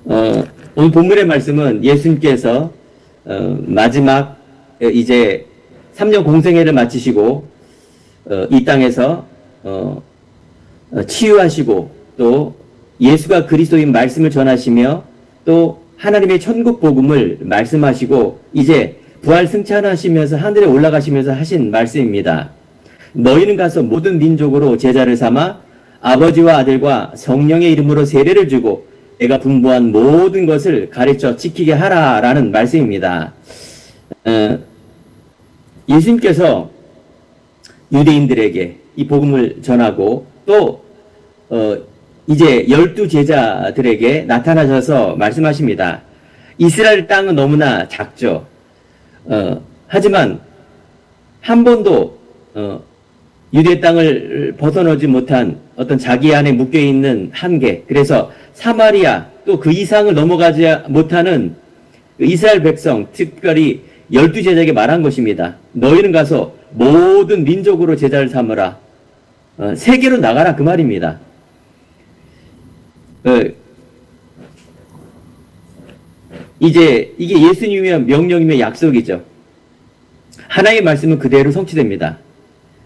오늘 본문의 말씀은 예수님께서 마지막 이제 3년 공생애를 마치시고 이 땅에서 치유하시고 또 예수가 그리스도인 말씀을 전하시며 또 하나님의 천국 복음을 말씀하시고 이제 부활 승천하시면서 하늘에 올라가시면서 하신 말씀입니다. 너희는 가서 모든 민족으로 제자를 삼아 아버지와 아들과 성령의 이름으로 세례를 주고 내가 분부한 모든 것을 가르쳐 지키게 하라라는 말씀입니다. 예수님께서 유대인들에게 이 복음을 전하고 또 이제 12 제자들에게 나타나셔서 말씀하십니다. 이스라엘 땅은 너무나 작죠. 하지만 한 번도 유대 땅을 벗어나지 못한 어떤 자기 안에 묶여있는 한계, 그래서 사마리아 또 그 이상을 넘어가지 못하는 이스라엘 백성, 특별히 12 제자에게 말한 것입니다. 너희는 가서 모든 민족으로 제자를 삼으라. 세계로 나가라 그 말입니다. 이제 이게 예수님의 명령이며 약속이죠. 하나님의 말씀은 그대로 성취됩니다.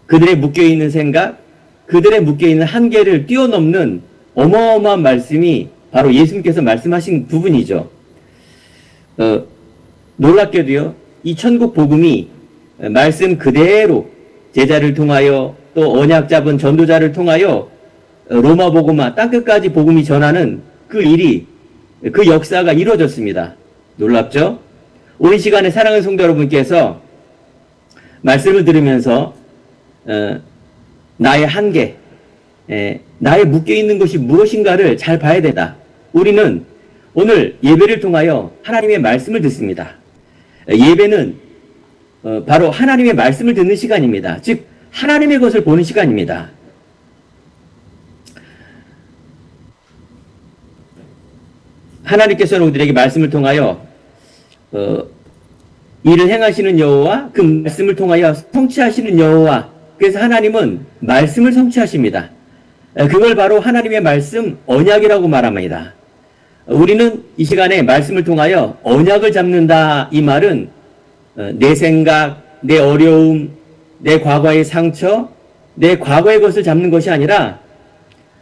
그들의 묶여있는 생각, 그들의 묶여있는 한계를 뛰어넘는 어마어마한 말씀이 바로 예수님께서 말씀하신 부분이죠. 놀랍게도요, 이 천국 복음이 말씀 그대로 제자를 통하여 또 언약 잡은 전도자를 통하여 로마 복음화 땅끝까지 복음이 전하는 그 일이, 그 역사가 이루어졌습니다. 놀랍죠? 오늘 시간에 사랑하는 성도 여러분께서 말씀을 들으면서 나의 한계, 나의 묶여있는 것이 무엇인가를 잘 봐야 된다. 우리는 오늘 예배를 통하여 하나님의 말씀을 듣습니다. 예배는 바로 하나님의 말씀을 듣는 시간입니다. 즉 하나님의 것을 보는 시간입니다. 하나님께서는 우리에게 말씀을 통하여 일을 행하시는 여호와 그 말씀을 통하여 성취하시는 여호와, 그래서 하나님은 말씀을 성취하십니다. 그걸 바로 하나님의 말씀 언약이라고 말합니다. 우리는 이 시간에 말씀을 통하여 언약을 잡는다. 이 말은 내 생각, 내 어려움, 내 과거의 상처, 내 과거의 것을 잡는 것이 아니라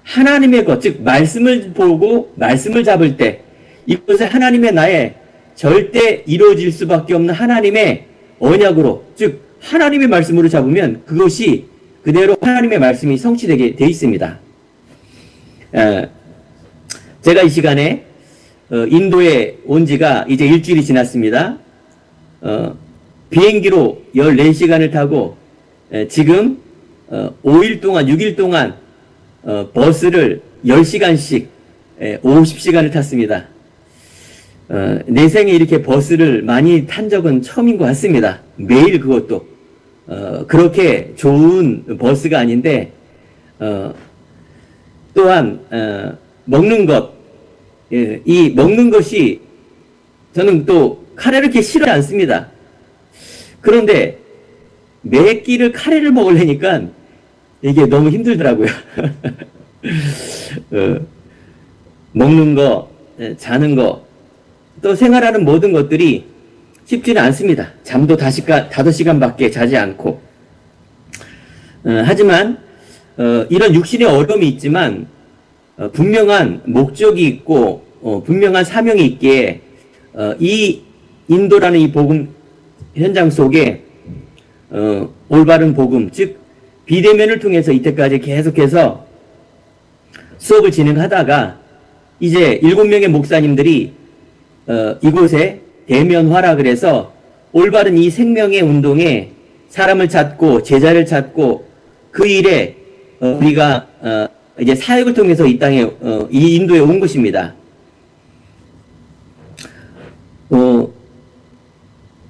하나님의 것, 즉 말씀을 보고 말씀을 잡을 때 이것을 하나님의 나의 절대 이루어질 수밖에 없는 하나님의 언약으로, 즉 하나님의 말씀으로 잡으면 그것이 그대로 하나님의 말씀이 성취되게 돼 있습니다. 제가 이 시간에 인도에 온 지가 이제 일주일이 지났습니다. 비행기로 14시간을 타고 지금 5일 동안, 6일 동안 버스를 10시간씩 50시간을 탔습니다. 내 생에 이렇게 버스를 많이 탄 적은 처음인 것 같습니다. 매일 그것도 그렇게 좋은 버스가 아닌데 또한 먹는 것, 이 먹는 것이 저는 또 카레를 이렇게 싫어하지 않습니다. 그런데 매 끼를 카레를 먹으려니까 이게 너무 힘들더라고요. 먹는 거, 자는 거, 또 생활하는 모든 것들이 쉽지는 않습니다. 잠도 5시간밖에 자지 않고. 하지만 이런 육신의 어려움이 있지만 분명한 목적이 있고 분명한 사명이 있기에 이 인도라는 이 복음 현장 속에 올바른 복음, 즉 비대면을 통해서 이때까지 계속해서 수업을 진행하다가 이제 7명의 목사님들이 이곳에 대면화라 그래서 올바른 이 생명의 운동에 사람을 찾고 제자를 찾고 그 일에 우리가 이제 사역을 통해서 이 땅에 이 인도에 온 것입니다.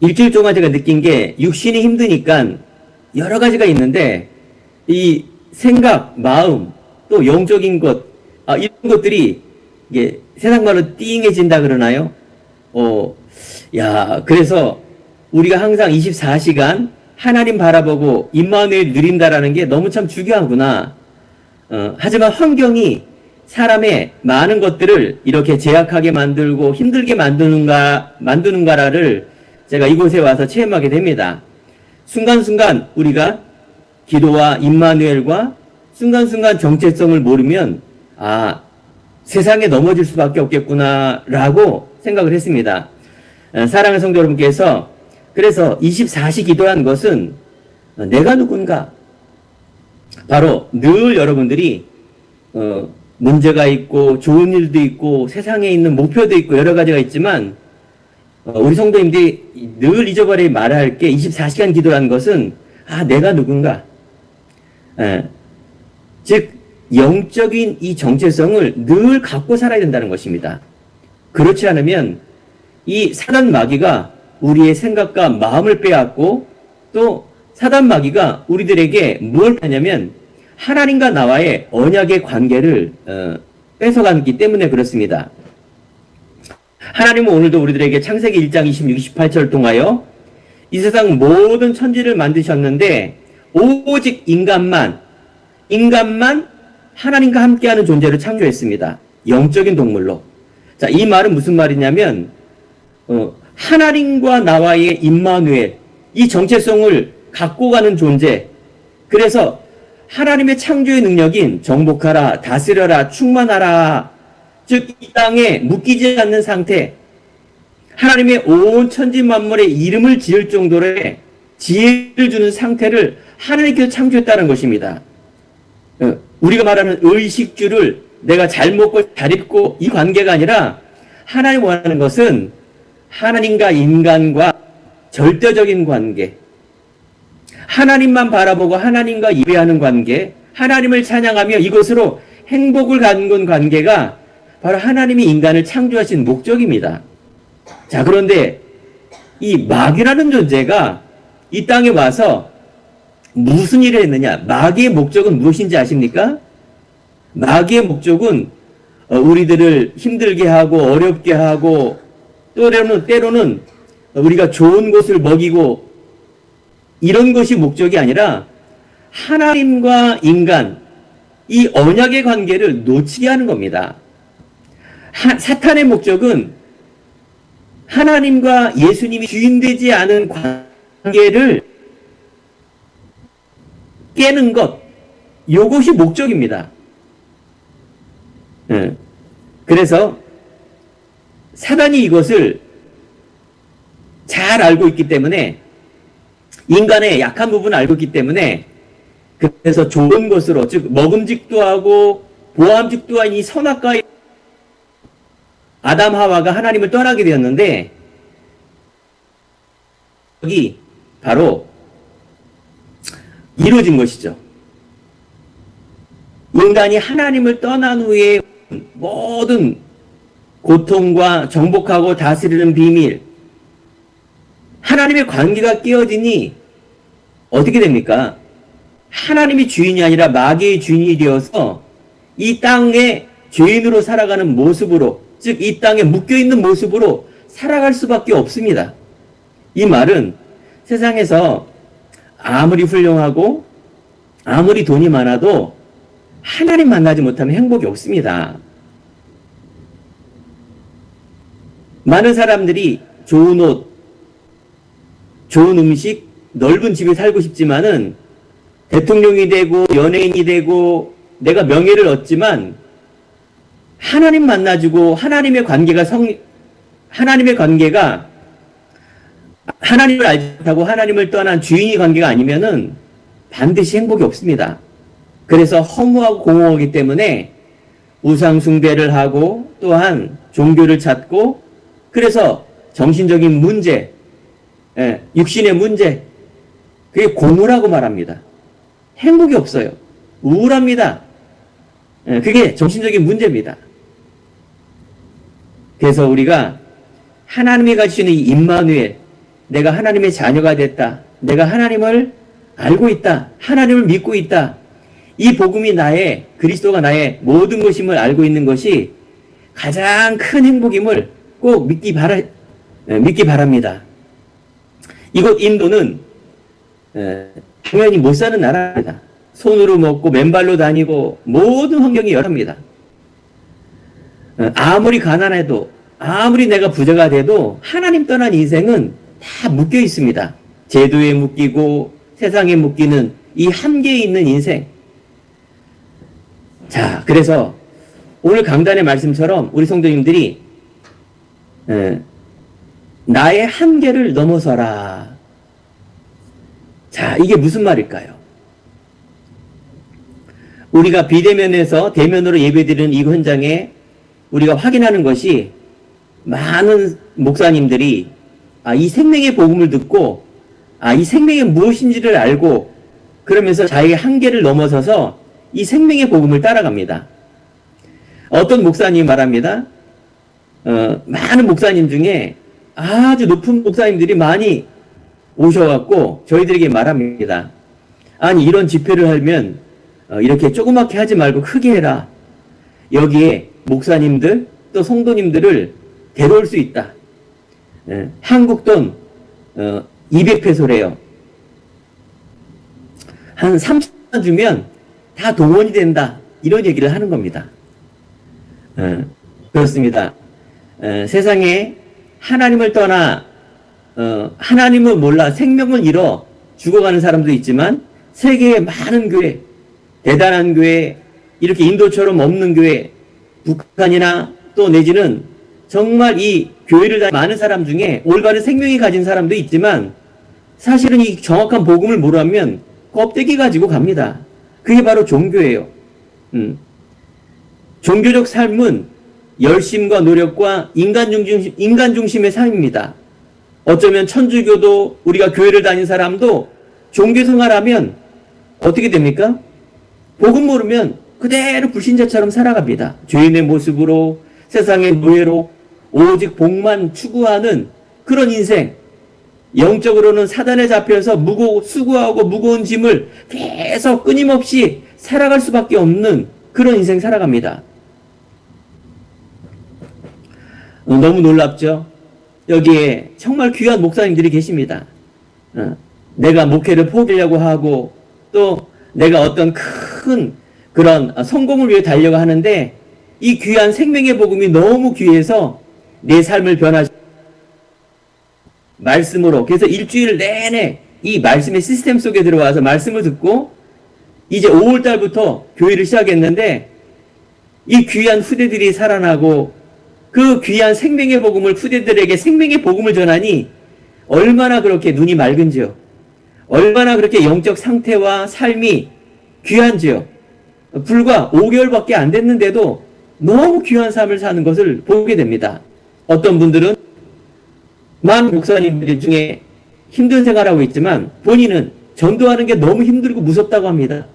일주일 동안 제가 느낀 게 육신이 힘드니까 여러 가지가 있는데 이 생각, 마음, 또 영적인 것, 이런 것들이 이게 세상 말로 띵해진다 그러나요? 그래서 우리가 항상 24시간 하나님 바라보고 임마누엘 누린다라는 게 너무 참 중요하구나. 하지만 환경이 사람의 많은 것들을 이렇게 제약하게 만들고 힘들게 만드는가를 제가 이곳에 와서 체험하게 됩니다. 순간순간 우리가 기도와 임마누엘과 순간순간 정체성을 모르면 세상에 넘어질 수밖에 없겠구나라고 생각을 했습니다. 사랑하는 성도 여러분께서 그래서 24시 기도한 것은 내가 누군가? 바로 늘 여러분들이 문제가 있고 좋은 일도 있고 세상에 있는 목표도 있고 여러 가지가 있지만 우리 성도님들이 늘 잊어버리지 말아야 할 게 24시간 기도라는 것은 내가 누군가? 즉 영적인 이 정체성을 늘 갖고 살아야 된다는 것입니다. 그렇지 않으면 이 사단 마귀가 우리의 생각과 마음을 빼앗고 또 사단 마귀가 우리들에게 뭘 하냐면 하나님과 나와의 언약의 관계를 뺏어가기 때문에 그렇습니다. 하나님은 오늘도 우리들에게 창세기 1장 26, 28절을 통하여 이 세상 모든 천지를 만드셨는데 오직 인간만 하나님과 함께하는 존재를 창조했습니다. 영적인 동물로. 자, 이 말은 무슨 말이냐면 하나님과 나와의 임마누엘, 이 정체성을 갖고 가는 존재. 그래서 하나님의 창조의 능력인 정복하라, 다스려라, 충만하라, 즉 이 땅에 묶이지 않는 상태, 하나님의 온 천지 만물의 이름을 지을 정도의 지혜를 주는 상태를 하나님께서 창조했다는 것입니다. 우리가 말하는 의식주를 내가 잘 먹고 잘 입고 이 관계가 아니라 하나님 원하는 것은 하나님과 인간과 절대적인 관계, 하나님만 바라보고 하나님과 예배하는 관계, 하나님을 찬양하며 이것으로 행복을 갖는 관계가 바로 하나님이 인간을 창조하신 목적입니다. 자, 그런데 이 마귀라는 존재가 이 땅에 와서 무슨 일을 했느냐? 마귀의 목적은 무엇인지 아십니까? 마귀의 목적은 우리들을 힘들게 하고 어렵게 하고 때로는 우리가 좋은 것을 먹이고 이런 것이 목적이 아니라 하나님과 인간, 이 언약의 관계를 놓치게 하는 겁니다. 사탄의 목적은 하나님과 예수님이 주인되지 않은 관계를 깨는 것, 이것이 목적입니다. 그래서 사단이 이것을 잘 알고 있기 때문에 인간의 약한 부분을 알고 있기 때문에 그래서 좋은 것으로 즉 먹음직도 하고 보암직도 한 이 선악과의 아담 하와가 하나님을 떠나게 되었는데 여기 바로 이루어진 것이죠. 인간이 하나님을 떠난 후에 모든 고통과 정복하고 다스리는 비밀, 하나님의 관계가 깨어지니 어떻게 됩니까? 하나님이 주인이 아니라 마귀의 주인이 되어서 이 땅에 죄인으로 살아가는 모습으로, 즉 이 땅에 묶여있는 모습으로 살아갈 수밖에 없습니다. 이 말은 세상에서 아무리 훌륭하고 아무리 돈이 많아도 하나님 만나지 못하면 행복이 없습니다. 많은 사람들이 좋은 옷, 좋은 음식, 넓은 집에 살고 싶지만은 대통령이 되고 연예인이 되고 내가 명예를 얻지만 하나님 만나주고 하나님의 관계가 하나님을 알지 못하고 하나님을 떠난 주인의 관계가 아니면은 반드시 행복이 없습니다. 그래서 허무하고 공허하기 때문에 우상 숭배를 하고 또한 종교를 찾고 그래서 정신적인 문제, 육신의 문제, 그게 공허라고 말합니다. 행복이 없어요. 우울합니다. 그게 정신적인 문제입니다. 그래서 우리가 하나님이 가지시는 이 임마누엘, 내가 하나님의 자녀가 됐다. 내가 하나님을 알고 있다. 하나님을 믿고 있다. 이 복음이 그리스도가 나의 모든 것임을 알고 있는 것이 가장 큰 행복임을 꼭 믿기 바랍니다. 이곳 인도는 당연히 못 사는 나라입니다. 손으로 먹고 맨발로 다니고 모든 환경이 열합니다. 아무리 가난해도, 아무리 내가 부자가 돼도 하나님 떠난 인생은 다 묶여 있습니다. 제도에 묶이고 세상에 묶이는 이 한계에 있는 인생. 자, 그래서 오늘 강단의 말씀처럼 우리 성도님들이 나의 한계를 넘어서라. 자, 이게 무슨 말일까요? 우리가 비대면에서 대면으로 예배드리는 이 현장에 우리가 확인하는 것이 많은 목사님들이 이 생명의 복음을 듣고 이 생명이 무엇인지를 알고 그러면서 자기의 한계를 넘어서서 이 생명의 복음을 따라갑니다. 어떤 목사님이 말합니다. 많은 목사님 중에 아주 높은 목사님들이 많이 오셔갖고 저희들에게 말합니다. 아니, 이런 집회를 하면 이렇게 조그맣게 하지 말고 크게 해라. 여기에 목사님들 또 성도님들을 데려올 수 있다. 한국 돈 200페소래요. 한 30만 주면 다 동원이 된다. 이런 얘기를 하는 겁니다. 그렇습니다. 세상에 하나님을 떠나 하나님을 몰라 생명을 잃어 죽어가는 사람도 있지만 세계의 많은 교회, 대단한 교회, 이렇게 인도처럼 없는 교회, 북한이나 또 내지는 정말 이 교회를 다니는 많은 사람 중에 올바른 생명이 가진 사람도 있지만 사실은 이 정확한 복음을 모르면 껍데기 가지고 갑니다. 그게 바로 종교예요. 종교적 삶은 열심과 노력과 인간 중심의 삶입니다. 어쩌면 천주교도 우리가 교회를 다닌 사람도 종교 생활하면 어떻게 됩니까? 복음 모르면 그대로 불신자처럼 살아갑니다. 죄인의 모습으로 세상의 노예로 오직 복만 추구하는 그런 인생. 영적으로는 사단에 잡혀서 수고하고 무거운 짐을 계속 끊임없이 살아갈 수밖에 없는 그런 인생 살아갑니다. 너무 놀랍죠? 여기에 정말 귀한 목사님들이 계십니다. 내가 목회를 포기하려고 하고 또 내가 어떤 큰 그런 성공을 위해 달려고 하는데 이 귀한 생명의 복음이 너무 귀해서 내 삶을 변화시키고 말씀으로, 그래서 일주일 내내 이 말씀의 시스템 속에 들어와서 말씀을 듣고 이제 5월달부터 교회를 시작했는데 이 귀한 후대들이 살아나고 그 귀한 생명의 복음을 후대들에게 생명의 복음을 전하니 얼마나 그렇게 눈이 맑은지요. 얼마나 그렇게 영적 상태와 삶이 귀한지요. 불과 5개월밖에 안 됐는데도 너무 귀한 삶을 사는 것을 보게 됩니다. 어떤 분들은 많은 목사님들 중에 힘든 생활하고 있지만 본인은 전도하는 게 너무 힘들고 무섭다고 합니다.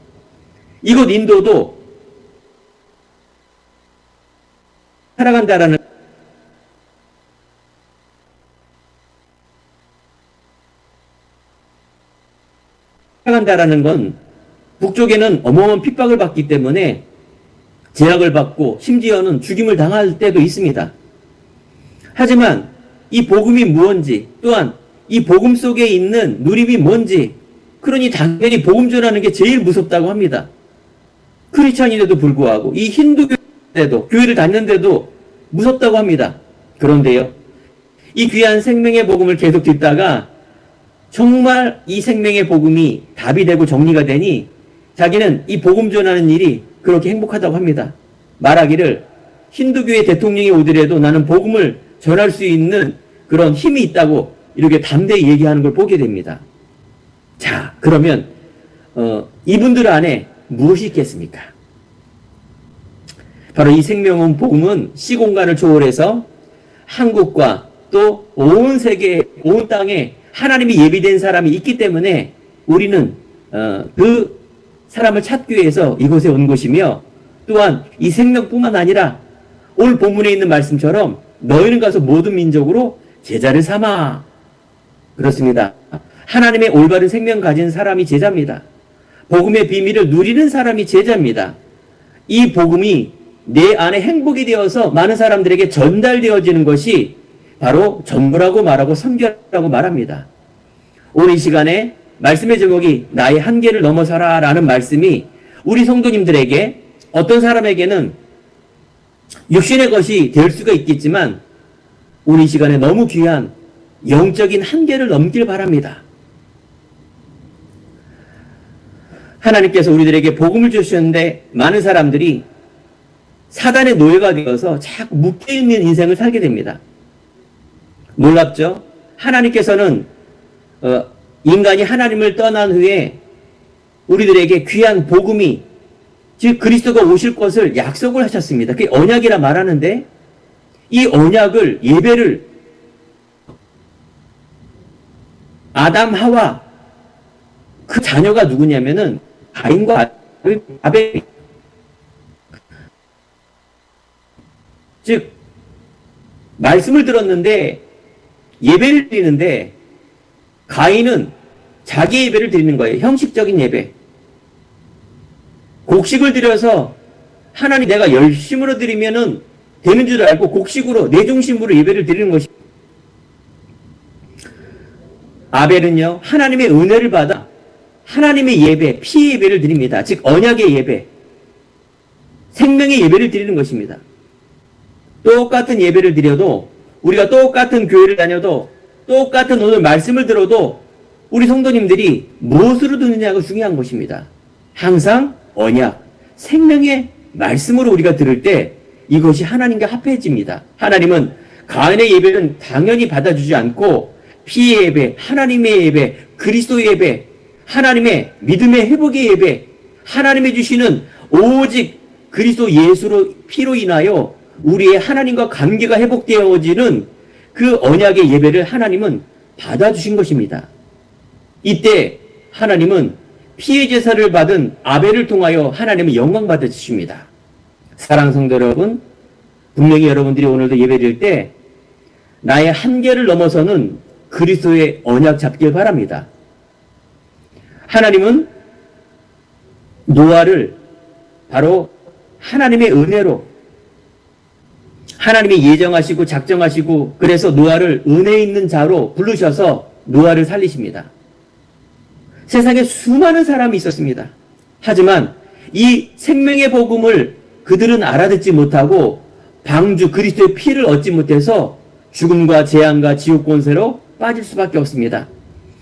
이곳 인도도 살아간다라는 건 북쪽에는 어마어마한 핍박을 받기 때문에 제약을 받고 심지어는 죽임을 당할 때도 있습니다. 하지만 이 복음이 무엇인지 또한 이 복음 속에 있는 누림이 뭔지 그러니 당연히 복음 전하는 게 제일 무섭다고 합니다. 크리스찬인데도 불구하고 이 힌두교인데도 교회를 다녔는데도 무섭다고 합니다. 그런데요, 이 귀한 생명의 복음을 계속 듣다가 정말 이 생명의 복음이 답이 되고 정리가 되니 자기는 이 복음 전하는 일이 그렇게 행복하다고 합니다. 말하기를 힌두교의 대통령이 오더라도 나는 복음을 전할 수 있는 그런 힘이 있다고 이렇게 담대히 얘기하는 걸 보게 됩니다. 자, 그러면 이분들 안에 무엇이 있겠습니까? 바로 이 생명은 복음은 시공간을 초월해서 한국과 또 온 세계, 온 땅에 하나님이 예비된 사람이 있기 때문에 우리는 그 사람을 찾기 위해서 이곳에 온 것이며 또한 이 생명뿐만 아니라 오늘 본문에 있는 말씀처럼 너희는 가서 모든 민족으로 제자를 삼아. 그렇습니다. 하나님의 올바른 생명 가진 사람이 제자입니다. 복음의 비밀을 누리는 사람이 제자입니다. 이 복음이 내 안에 행복이 되어서 많은 사람들에게 전달되어지는 것이 바로 전도라고 말하고 선교라고 말합니다. 오늘 이 시간에 말씀의 제목이 나의 한계를 넘어서라 라는 말씀이 우리 성도님들에게 어떤 사람에게는 육신의 것이 될 수가 있겠지만 우리 시간에 너무 귀한 영적인 한계를 넘길 바랍니다. 하나님께서 우리들에게 복음을 주셨는데 많은 사람들이 사단의 노예가 되어서 자꾸 묶여있는 인생을 살게 됩니다. 놀랍죠? 하나님께서는 인간이 하나님을 떠난 후에 우리들에게 귀한 복음이, 즉 그리스도가 오실 것을 약속을 하셨습니다. 그게 언약이라 말하는데, 이 언약을, 예배를 아담 하와 그 자녀가 누구냐면은 가인과 아벨, 즉 말씀을 들었는데 예배를 드리는데 가인은 자기 예배를 드리는 거예요. 형식적인 예배. 곡식을 드려서 하나님 내가 열심으로 드리면은 되는 줄 알고 곡식으로 내 중심으로 예배를 드리는 것입니다. 아벨은요, 하나님의 은혜를 받아 하나님의 예배, 피의 예배를 드립니다. 즉 언약의 예배, 생명의 예배를 드리는 것입니다. 똑같은 예배를 드려도, 우리가 똑같은 교회를 다녀도, 똑같은 오늘 말씀을 들어도 우리 성도님들이 무엇으로 듣느냐가 중요한 것입니다. 항상 언약, 생명의 말씀으로 우리가 들을 때 이것이 하나님과 합해집니다. 하나님은 가인의 예배는 당연히 받아주지 않고 피의 예배, 하나님의 예배, 그리스도의 예배, 하나님의 믿음의 회복의 예배, 하나님의 주시는 오직 그리스도 예수로 피로 인하여 우리의 하나님과 관계가 회복되어지는 그 언약의 예배를 하나님은 받아주신 것입니다. 이때 하나님은 피의 제사를 받은 아벨을 통하여 하나님은 영광 받아주십니다. 사랑하는 성도 여러분, 분명히 여러분들이 오늘도 예배드릴 때 나의 한계를 넘어서는 그리스도의 언약 잡길 바랍니다. 하나님은 노아를 바로 하나님의 은혜로, 하나님이 예정하시고 작정하시고 그래서 노아를 은혜 있는 자로 부르셔서 노아를 살리십니다. 세상에 수많은 사람이 있었습니다. 하지만 이 생명의 복음을 그들은 알아듣지 못하고 방주 그리스도의 피를 얻지 못해서 죽음과 재앙과 지옥 권세로 빠질 수밖에 없습니다.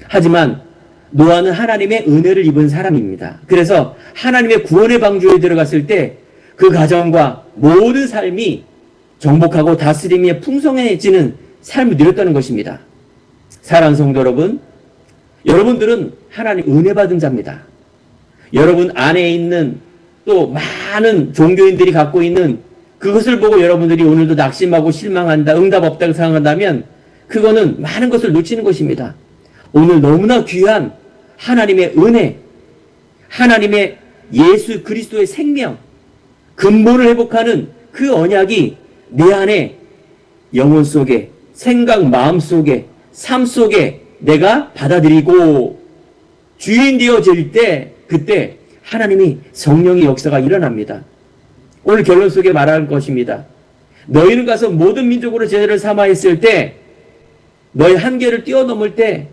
하지만 노아는 하나님의 은혜를 입은 사람입니다. 그래서 하나님의 구원의 방주에 들어갔을 때 그 가정과 모든 삶이 정복하고 다스림이 풍성해지는 삶을 누렸다는 것입니다. 사랑하는 성도 여러분, 여러분들은 하나님 은혜 받은 자입니다. 여러분 안에 있는 또 많은 종교인들이 갖고 있는 그것을 보고 여러분들이 오늘도 낙심하고 실망한다, 응답 없다고 생각한다면 그거는 많은 것을 놓치는 것입니다. 오늘 너무나 귀한 하나님의 은혜, 하나님의 예수 그리스도의 생명, 근본을 회복하는 그 언약이 내 안에 영혼 속에, 생각, 마음 속에, 삶 속에 내가 받아들이고 주인 되어질 때 그때 하나님이 성령의 역사가 일어납니다. 오늘 결론 속에 말할 것입니다. 너희는 가서 모든 민족으로 제자를 삼아 했을 때 너희 한계를 뛰어넘을 때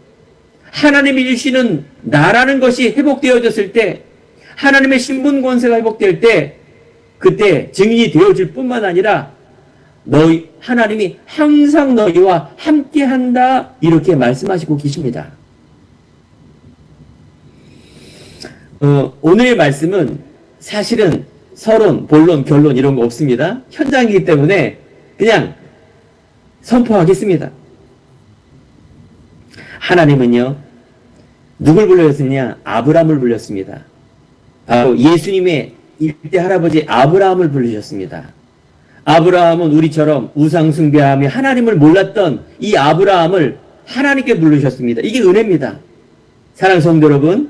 하나님이 주시는 나라는 것이 회복되어졌을 때 하나님의 신분 권세가 회복될 때 그때 증인이 되어질 뿐만 아니라 너희 하나님이 항상 너희와 함께한다 이렇게 말씀하시고 계십니다. 오늘의 말씀은 사실은 서론, 본론, 결론 이런 거 없습니다. 현장이기 때문에 그냥 선포하겠습니다. 하나님은요, 누굴 불러셨느냐? 아브라함을 불렸습니다. 바로 예수님의 일대 할아버지 아브라함을 부르셨습니다. 아브라함은 우리처럼 우상숭배하며 하나님을 몰랐던 이 아브라함을 하나님께 부르셨습니다. 이게 은혜입니다. 사랑하는 성도 여러분,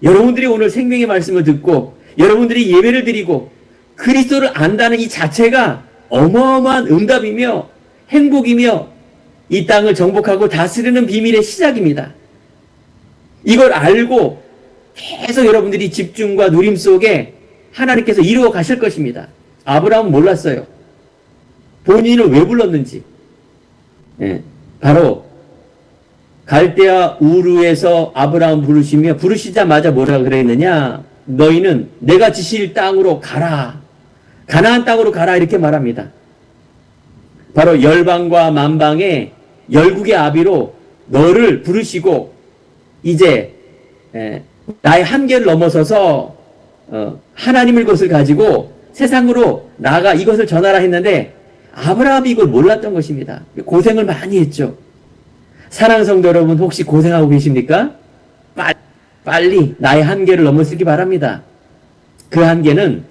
여러분들이 오늘 생명의 말씀을 듣고 여러분들이 예배를 드리고 그리스도를 안다는 이 자체가 어마어마한 응답이며 행복이며 이 땅을 정복하고 다스리는 비밀의 시작입니다. 이걸 알고 계속 여러분들이 집중과 누림 속에 하나님께서 이루어 가실 것입니다. 아브라함은 몰랐어요. 본인을 왜 불렀는지. 바로 갈대아 우르에서 아브라함 부르시자마자 뭐라고 그랬느냐? 너희는 내가 지실 땅으로 가라. 가나안 땅으로 가라 이렇게 말합니다. 바로 열방과 만방의 열국의 아비로 너를 부르시고 이제 나의 한계를 넘어서서 하나님의 것을 가지고 세상으로 나아가 이것을 전하라 했는데 아브라함이 이걸 몰랐던 것입니다. 고생을 많이 했죠. 사랑하는 성도 여러분, 혹시 고생하고 계십니까? 빨리 나의 한계를 넘어서기 바랍니다. 그 한계는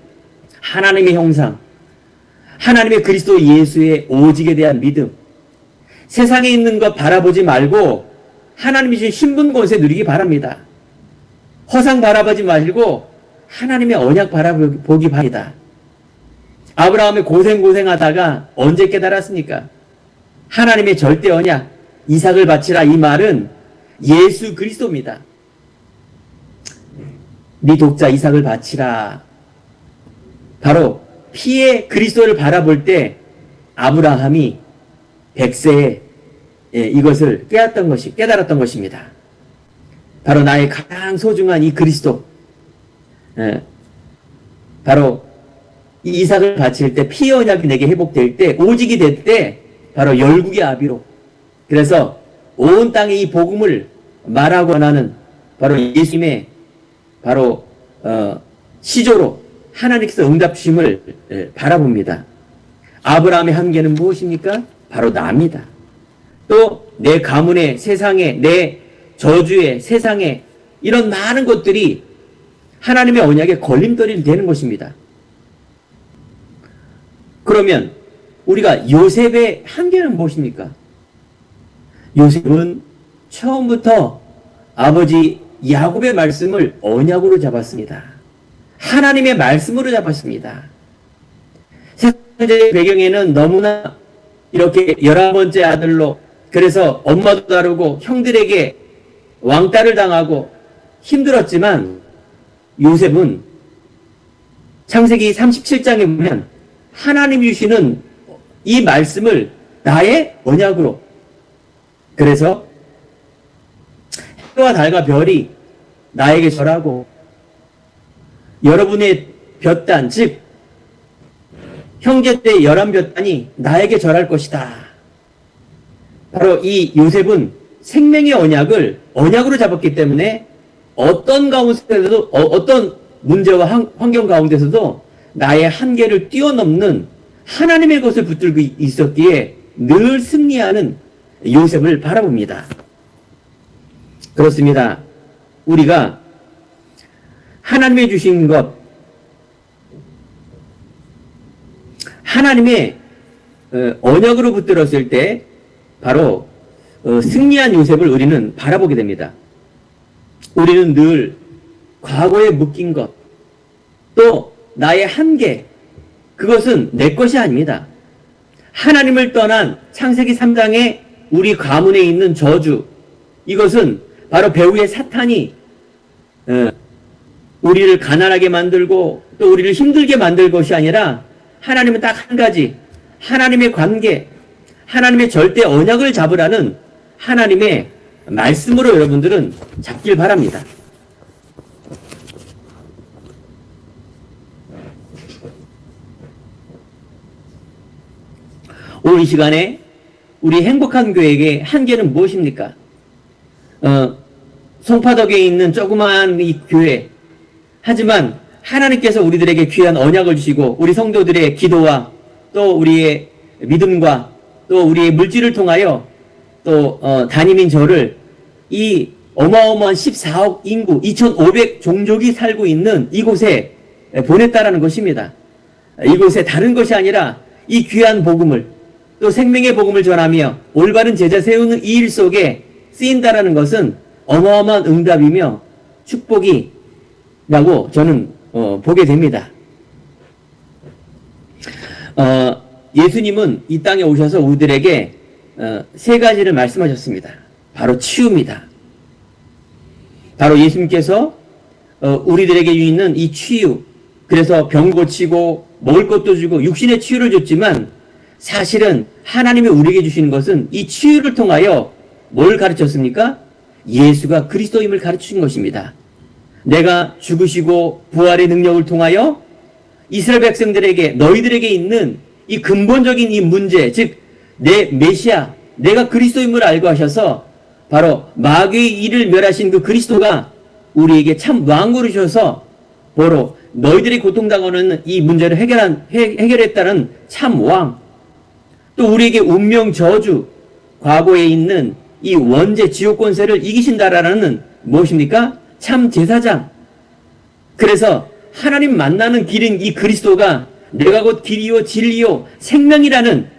하나님의 형상, 하나님의 그리스도 예수의 오직에 대한 믿음, 세상에 있는 것 바라보지 말고 하나님이 주신 신분 권세 누리기 바랍니다. 허상 바라보지 말고 하나님의 언약 바라보기 바랍니다. 아브라함이 고생하다가 언제 깨달았습니까? 하나님의 절대 언약, 이삭을 바치라 이 말은 예수 그리스도입니다. 네 독자 이삭을 바치라. 바로 피의 그리스도를 바라볼 때 아브라함이 100세에 이것을 깨달았던 것입니다. 바로 나의 가장 소중한 이 그리스도, 바로 이 이삭을 바칠 때 피의 언약이 내게 회복될 때, 오직이 될 때 바로 열국의 아비로, 그래서 온 땅에 이 복음을 말하고 하는 바로 예수님의 바로 시조로 하나님께서 응답 주심을 바라봅니다. 아브라함의 한계는 무엇입니까? 바로 나입니다. 또 내 가문에, 세상에, 내 저주에, 세상에 이런 많은 것들이 하나님의 언약에 걸림돌이 되는 것입니다. 그러면 우리가 요셉의 한계는 무엇입니까? 요셉은 처음부터 아버지 야곱의 말씀을 언약으로 잡았습니다. 하나님의 말씀으로 잡았습니다. 세상의 배경에는 너무나 이렇게 11번째 아들로, 그래서 엄마도 다르고 형들에게 왕따를 당하고 힘들었지만 요셉은 창세기 37장에 보면 하나님이 주시는 이 말씀을 나의 언약으로, 그래서 해와 달과 별이 나에게 절하고 여러분의 볕단, 즉 형제 때 11볕단이 나에게 절할 것이다. 바로 이 요셉은 생명의 언약을 언약으로 잡았기 때문에 어떤 가운데서도, 어떤 문제와 환경 가운데서도 나의 한계를 뛰어넘는 하나님의 것을 붙들고 있었기에 늘 승리하는 요셉을 바라봅니다. 그렇습니다. 우리가 하나님의 주신 것, 하나님의 언약으로 붙들었을 때 바로 승리한 요셉을 우리는 바라보게 됩니다. 우리는 늘 과거에 묶인 것, 또 나의 한계, 그것은 내 것이 아닙니다. 하나님을 떠난 창세기 3장에 우리 가문에 있는 저주, 이것은 바로 배후의 사탄이 우리를 가난하게 만들고 또 우리를 힘들게 만들 것이 아니라 하나님은 딱 한 가지, 하나님의 관계, 하나님의 절대 언약을 잡으라는 하나님의 말씀으로 여러분들은 잡길 바랍니다. 오늘 이 시간에 우리 행복한 교회에게 한계는 무엇입니까? 송파덕에 있는 조그마한 이 교회, 하지만 하나님께서 우리들에게 귀한 언약을 주시고 우리 성도들의 기도와 또 우리의 믿음과 또 우리의 물질을 통하여 또 담임인 저를 이 어마어마한 14억 인구 2,500 종족이 살고 있는 이곳에 보냈다라는 것입니다. 이곳에 다른 것이 아니라 이 귀한 복음을, 또 생명의 복음을 전하며 올바른 제자 세우는 이 일 속에 쓰인다라는 것은 어마어마한 응답이며 축복이라고 저는 보게 됩니다. 예수님은 이 땅에 오셔서 우리들에게 세 가지를 말씀하셨습니다. 바로 치유입니다. 바로 예수님께서 우리들에게 있는 이 치유, 그래서 병 고치고 먹을 것도 주고 육신의 치유를 줬지만 사실은 하나님이 우리에게 주시는 것은 이 치유를 통하여 뭘 가르쳤습니까? 예수가 그리스도임을 가르치신 것입니다. 내가 죽으시고 부활의 능력을 통하여 이스라엘 백성들에게 너희들에게 있는 이 근본적인 이 문제, 즉 내 메시아, 내가 그리스도임을 알고 하셔서 바로 마귀의 일을 멸하신 그 그리스도가 우리에게 참 왕으로 주셔서 바로 너희들이 고통당하는 이 문제를 해결했다는 참 왕, 또 우리에게 운명 저주, 과거에 있는 이 원죄 지옥 권세를 이기신다라는 무엇입니까? 참 제사장. 그래서 하나님 만나는 길인 이 그리스도가 내가 곧 길이요 진리요 생명이라는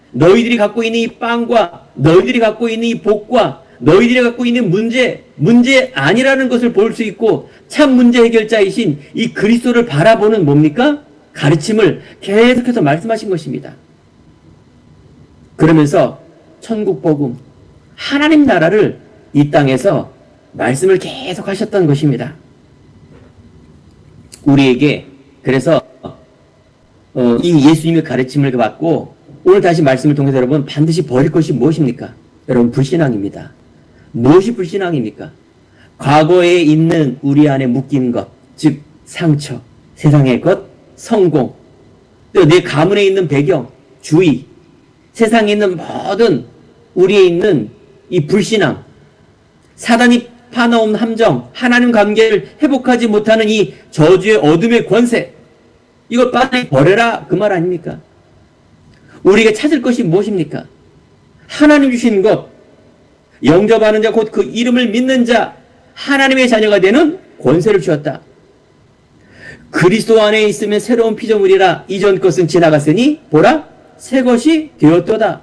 너희들이 갖고 있는 이 빵과 너희들이 갖고 있는 이 복과 너희들이 갖고 있는 문제 아니라는 것을 볼 수 있고 참 문제 해결자이신 이 그리스도를 바라보는 뭡니까? 가르침을 계속해서 말씀하신 것입니다. 그러면서 천국 복음, 하나님 나라를 이 땅에서 말씀을 계속 하셨던 것입니다. 우리에게 그래서 이 예수님의 가르침을 받고 오늘 다시 말씀을 통해서 여러분 반드시 버릴 것이 무엇입니까? 여러분 불신앙입니다. 무엇이 불신앙입니까? 과거에 있는 우리 안에 묶인 것, 즉 상처, 세상의 것, 성공, 또 내 가문에 있는 배경, 주의, 세상에 있는 모든 우리에 있는 이 불신앙, 사단이 파놓은 함정, 하나님 관계를 회복하지 못하는 이 저주의 어둠의 권세, 이걸 빨리 버려라 그 말 아닙니까? 우리에게 찾을 것이 무엇입니까? 하나님 주신 것, 영접하는 자, 곧 그 이름을 믿는 자, 하나님의 자녀가 되는 권세를 주었다. 그리스도 안에 있으면 새로운 피조물이라 이전 것은 지나갔으니 보라 새 것이 되었도다.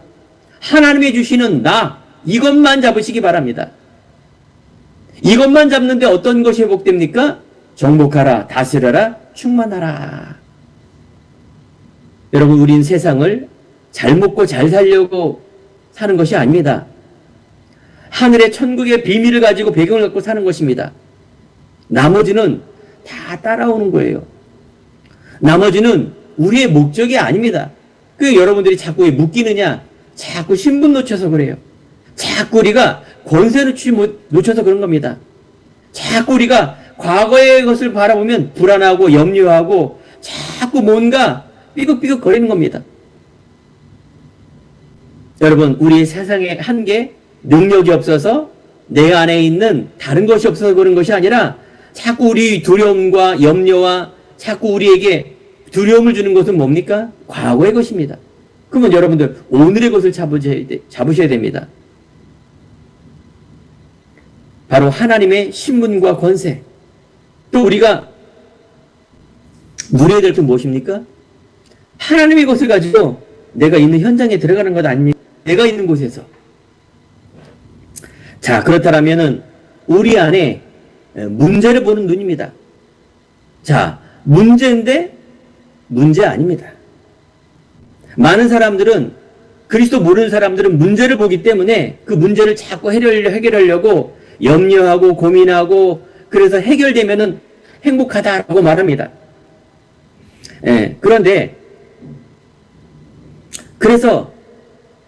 하나님이 주시는 나, 이것만 잡으시기 바랍니다. 이것만 잡는데 어떤 것이 회복됩니까? 정복하라, 다스려라, 충만하라. 여러분, 우린 세상을 잘 먹고 잘 살려고 사는 것이 아닙니다. 하늘의 천국의 비밀을 가지고 배경을 갖고 사는 것입니다. 나머지는 다 따라오는 거예요. 나머지는 우리의 목적이 아닙니다. 그 여러분들이 자꾸 왜 묶이느냐? 자꾸 신분 놓쳐서 그래요. 자꾸 우리가 권세 놓쳐서 그런 겁니다. 자꾸 우리가 과거의 것을 바라보면 불안하고 염려하고 자꾸 뭔가 삐걱삐걱 거리는 겁니다. 여러분, 우리 세상의 한계, 능력이 없어서 내 안에 있는 다른 것이 없어서 그런 것이 아니라 자꾸 우리 두려움과 염려와 자꾸 우리에게 두려움을 주는 것은 뭡니까? 과거의 것입니다. 그러면 여러분들 오늘의 것을 잡으셔야 됩니다. 바로 하나님의 신분과 권세. 또 우리가 누려야 될 게 무엇입니까? 하나님의 것을 가지고 내가 있는 현장에 들어가는 것 아닙니까? 내가 있는 곳에서. 자, 그렇다면은 우리 안에 문제를 보는 눈입니다. 자, 문제인데 문제 아닙니다. 많은 사람들은, 그리스도 모르는 사람들은 문제를 보기 때문에 그 문제를 자꾸 해결하려고 염려하고 고민하고, 그래서 해결되면은 행복하다라고 말합니다. 그런데 그래서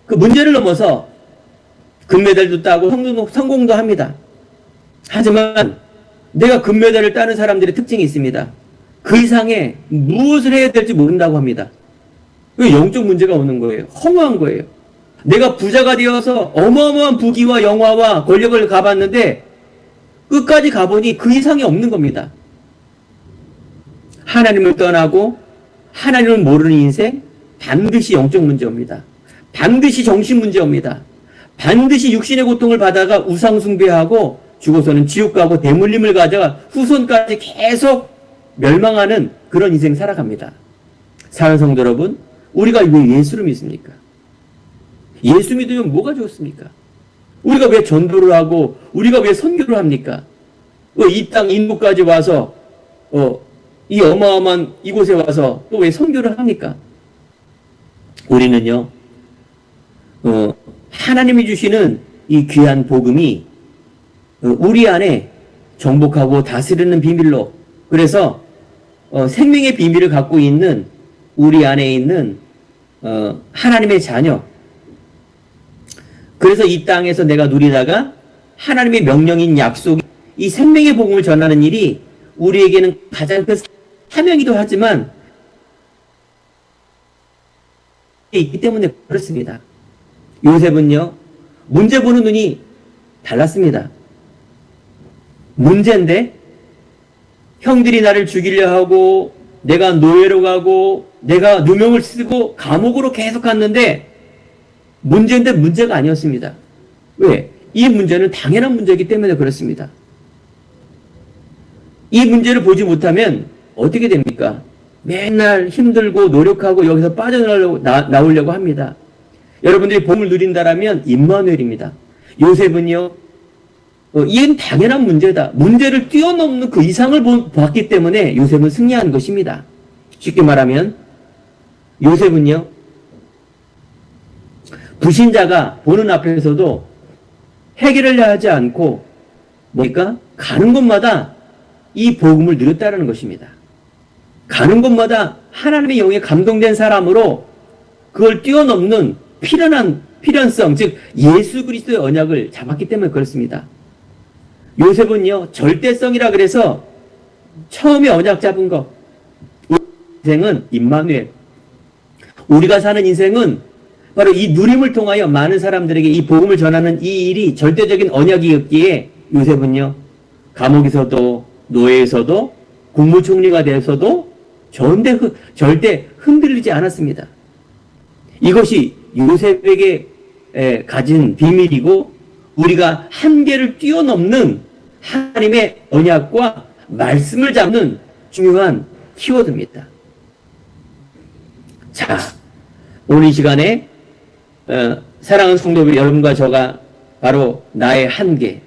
그 문제를 넘어서 금메달도 따고 성공도 합니다. 하지만 내가 금메달을 따는 사람들의 특징이 있습니다. 그 이상의 무엇을 해야 될지 모른다고 합니다. 영적 문제가 오는 거예요. 허무한 거예요. 내가 부자가 되어서 어마어마한 부귀와 영화와 권력을 가봤는데 끝까지 가보니 그 이상이 없는 겁니다. 하나님을 떠나고 하나님을 모르는 인생, 반드시 영적 문제 옵니다. 반드시 정신 문제 옵니다. 반드시 육신의 고통을 받아가 우상 숭배하고 죽어서는 지옥 가고 대물림을 가져가 후손까지 계속 멸망하는 그런 인생 살아갑니다. 사랑하는 성도 여러분, 우리가 왜 예수를 믿습니까? 예수 믿으면 뭐가 좋습니까? 우리가 왜 전도를 하고 우리가 왜 선교를 합니까? 이 땅 인도까지 와서 이 어마어마한 이곳에 와서 또 왜 선교를 합니까? 우리는요, 하나님이 주시는 이 귀한 복음이 우리 안에 정복하고 다스리는 비밀로, 그래서 생명의 비밀을 갖고 있는 우리 안에 있는 하나님의 자녀, 그래서 이 땅에서 내가 누리다가 하나님의 명령인 약속, 이 생명의 복음을 전하는 일이 우리에게는 가장 큰 사명이기도 하지만 있기 때문에 그렇습니다. 요셉은요, 문제 보는 눈이 달랐습니다. 문제인데 형들이 나를 죽이려 하고 내가 노예로 가고 내가 누명을 쓰고 감옥으로 계속 갔는데 문제인데 문제가 아니었습니다. 왜? 이 문제는 당연한 문제이기 때문에 그렇습니다. 이 문제를 보지 못하면 어떻게 됩니까? 맨날 힘들고 노력하고 여기서 빠져나오려고 합니다. 여러분들이 복음을 누린다라면 임마누엘입니다. 요셉은요, 이건 당연한 문제다. 문제를 뛰어넘는 그 이상을 봤기 때문에 요셉은 승리한 것입니다. 쉽게 말하면 요셉은요, 불신자가 보는 앞에서도 해결을 하지 않고 뭡니까? 가는 곳마다 이 복음을 누렸다는 것입니다. 가는 곳마다 하나님의 영에 감동된 사람으로 그걸 뛰어넘는 필연성, 즉 예수 그리스도의 언약을 잡았기 때문에 그렇습니다. 요셉은요, 절대성이라 그래서 처음에 언약 잡은 것. 우리 인생은 임마누엘. 우리가 사는 인생은 바로 이 누림을 통하여 많은 사람들에게 이 복음을 전하는 이 일이 절대적인 언약이었기에 요셉은요, 감옥에서도 노예에서도 국무총리가 돼서도 절대 흔들리지 않았습니다. 이것이 요셉에게 가진 비밀이고 우리가 한계를 뛰어넘는 하나님의 언약과 말씀을 잡는 중요한 키워드입니다. 자, 오늘 이 시간에 사랑하는 성도 여러분과 저가 바로 나의 한계,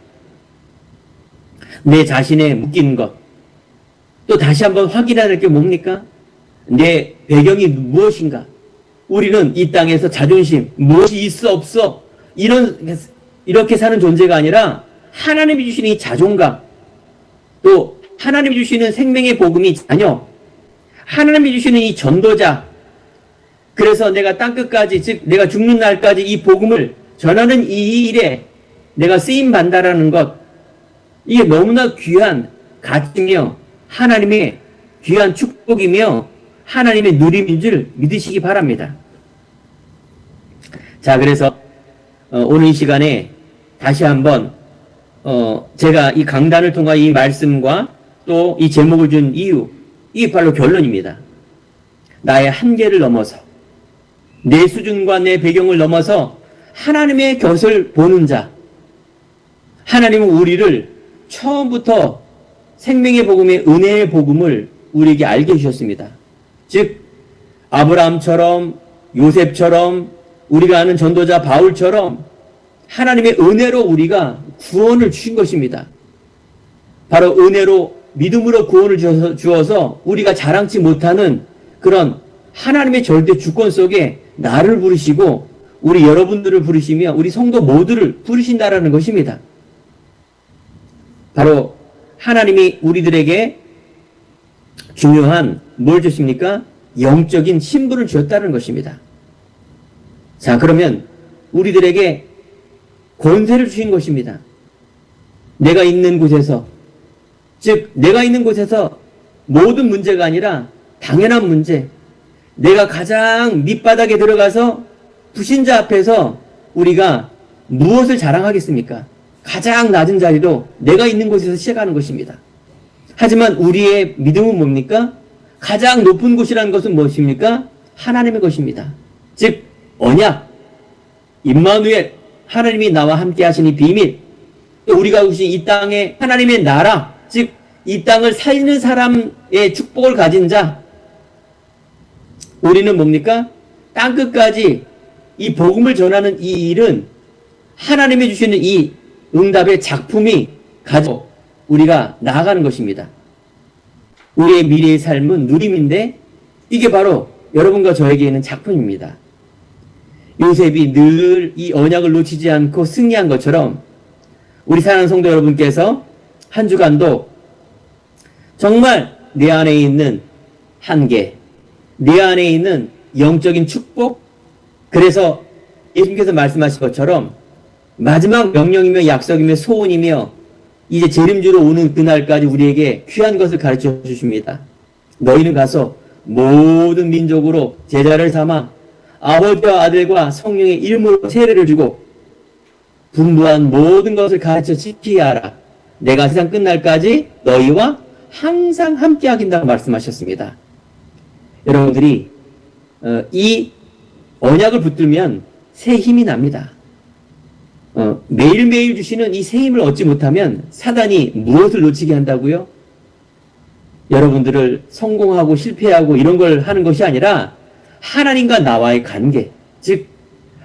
내 자신에 묶인 것, 또 다시 한번 확인해야 될 게 뭡니까? 내 배경이 무엇인가? 우리는 이 땅에서 자존심, 무엇이 있어 없어 이렇게 사는 존재가 아니라 하나님이 주시는 이 자존감, 또 하나님이 주시는 생명의 복음이 자녀, 하나님이 주시는 이 전도자, 그래서 내가 땅끝까지, 즉 내가 죽는 날까지 이 복음을 전하는 이 일에 내가 쓰임받는다라는 것, 이게 너무나 귀한 가치며 하나님의 귀한 축복이며 하나님의 누림인 줄 믿으시기 바랍니다. 자, 그래서 오늘 이 시간에 다시 한번 제가 이 강단을 통한 이 말씀과 또 이 제목을 준 이유, 이게 바로 결론입니다. 나의 한계를 넘어서 내 수준과 내 배경을 넘어서 하나님의 것을 보는 자, 하나님은 우리를 처음부터 생명의 복음의 은혜의 복음을 우리에게 알게 해주셨습니다. 즉 아브라함처럼 요셉처럼 우리가 아는 전도자 바울처럼 하나님의 은혜로 우리가 구원을 주신 것입니다. 바로 은혜로 믿음으로 구원을 주어서 우리가 자랑치 못하는 그런 하나님의 절대 주권 속에 나를 부르시고 우리 여러분들을 부르시며 우리 성도 모두를 부르신다라는 것입니다. 바로 하나님이 우리들에게 중요한 뭘 주십니까? 영적인 신분을 주었다는 것입니다. 자, 그러면 우리들에게 권세를 주신 것입니다. 내가 있는 곳에서, 즉 내가 있는 곳에서 모든 문제가 아니라 당연한 문제, 내가 가장 밑바닥에 들어가서 불신자 앞에서 우리가 무엇을 자랑하겠습니까? 가장 낮은 자리로 내가 있는 곳에서 시작하는 것입니다. 하지만 우리의 믿음은 뭡니까? 가장 높은 곳이라는 것은 무엇입니까? 하나님의 것입니다. 즉 언약, 임마누엘, 하나님이 나와 함께 하시니 비밀, 우리가 오신 이 땅에 하나님의 나라, 즉 이 땅을 살리는 사람의 축복을 가진 자, 우리는 뭡니까? 땅끝까지 이 복음을 전하는 이 일은 하나님이 주시는 이 응답의 작품이 가지고 우리가 나아가는 것입니다. 우리의 미래의 삶은 누림인데 이게 바로 여러분과 저에게 있는 작품입니다. 요셉이 늘 이 언약을 놓치지 않고 승리한 것처럼 우리 사랑하는 성도 여러분께서 한 주간도 정말 내 안에 있는 한계, 내 안에 있는 영적인 축복, 그래서 예수님께서 말씀하신 것처럼 마지막 명령이며 약속이며 소원이며 이제 재림주로 오는 그날까지 우리에게 귀한 것을 가르쳐 주십니다. 너희는 가서 모든 민족으로 제자를 삼아 아버지와 아들과 성령의 이름으로 세례를 주고 분부한 모든 것을 가르쳐 지키게 하라. 내가 세상 끝날까지 너희와 항상 함께 하긴다고 말씀하셨습니다. 여러분들이 이 언약을 붙들면 새 힘이 납니다. 매일매일 주시는 이 새 힘을 얻지 못하면 사단이 무엇을 놓치게 한다고요? 여러분들을 성공하고 실패하고 이런 걸 하는 것이 아니라 하나님과 나와의 관계, 즉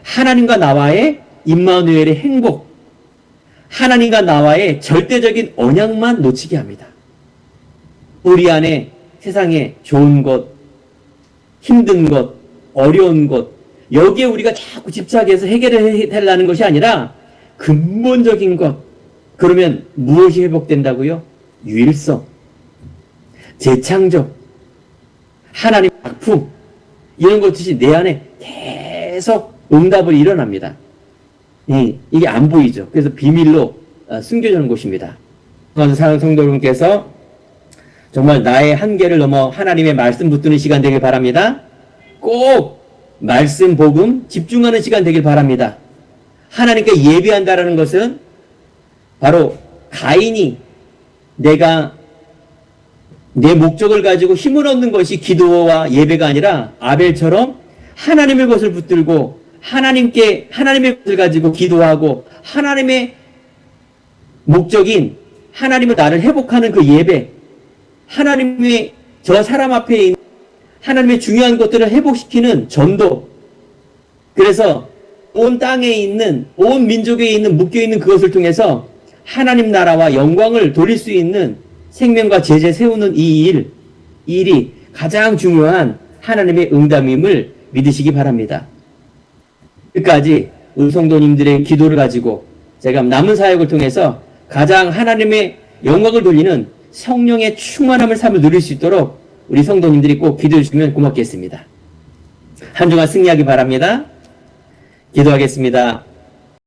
하나님과 나와의 임마누엘의 행복, 하나님과 나와의 절대적인 언약만 놓치게 합니다. 우리 안에 세상에 좋은 것, 힘든 것, 어려운 것, 여기에 우리가 자꾸 집착해서 해결을 하려는 것이 아니라 근본적인 것. 그러면 무엇이 회복된다고요? 유일성, 재창조, 하나님의 작품, 이런 것들이 내 안에 계속 응답을 일어납니다. 이게 안 보이죠. 그래서 비밀로 숨겨주는 곳입니다. 사랑하는 성도 여러분께서 정말 나의 한계를 넘어 하나님의 말씀 붙드는 시간 되길 바랍니다. 꼭 말씀, 복음 집중하는 시간 되길 바랍니다. 하나님께 예배한다라는 것은 바로 가인이 내가 내 목적을 가지고 힘을 얻는 것이 기도와 예배가 아니라 아벨처럼 하나님의 것을 붙들고 하나님의 것을 가지고 기도하고 하나님의 목적인 하나님을 나를 회복하는 그 예배, 하나님의 저 사람 앞에 있는 하나님의 중요한 것들을 회복시키는 전도. 그래서 온 땅에 있는, 온 민족에 있는, 묶여있는 그것을 통해서 하나님 나라와 영광을 돌릴 수 있는 생명과 제재 세우는 이 일이 가장 중요한 하나님의 응답임을 믿으시기 바랍니다. 끝까지 우리 성도님들의 기도를 가지고 제가 남은 사역을 통해서 가장 하나님의 영광을 돌리는 성령의 충만함을 삶을 누릴 수 있도록 우리 성도님들이 꼭 기도해 주시면 고맙겠습니다. 한 주간 승리하기 바랍니다. 기도하겠습니다.